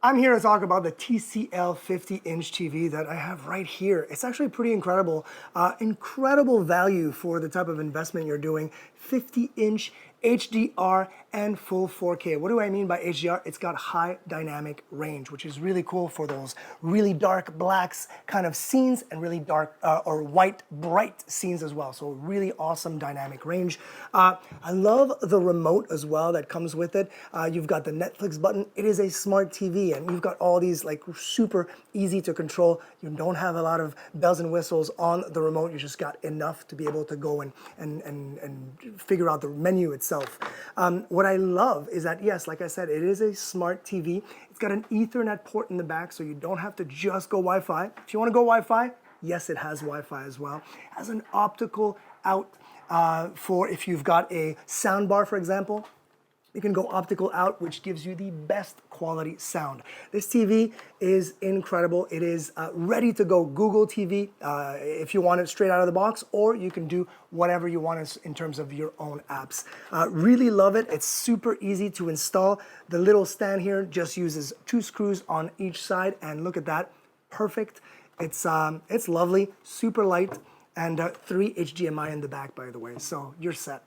I'm here to talk about the TCL 50-inch TV that I have right here. It's actually pretty incredible. Incredible value for the type of investment you're doing. 50-inch HDR and full 4K. What do I mean by HDR? It's got high dynamic range, which is really cool for those really dark blacks kind of scenes and really dark or white bright scenes as well. So really awesome dynamic range. I love the remote as well that comes with it. You've got the Netflix button. It is a smart TV and you've got all these like super easy to control. You don't have a lot of bells and whistles on the remote. You just got enough to be able to go and figure out the menu itself. What I love is that, yes, like I said, it is a smart TV. It's got an Ethernet port in the back, so you don't have to just go Wi-Fi. If you want to go Wi-Fi, yes, it has Wi-Fi as well. It has an optical out for if you've got a sound bar, for example. You can go optical out, which gives you the best quality sound. This TV is incredible. It is ready to go Google TV if you want it straight out of the box, or you can do whatever you want in terms of your own apps. Really love it. It's super easy to install. The little stand here just uses 2 screws on each side, and look at that, perfect. It's lovely, super light, and 3 HDMI in the back, by the way, so you're set.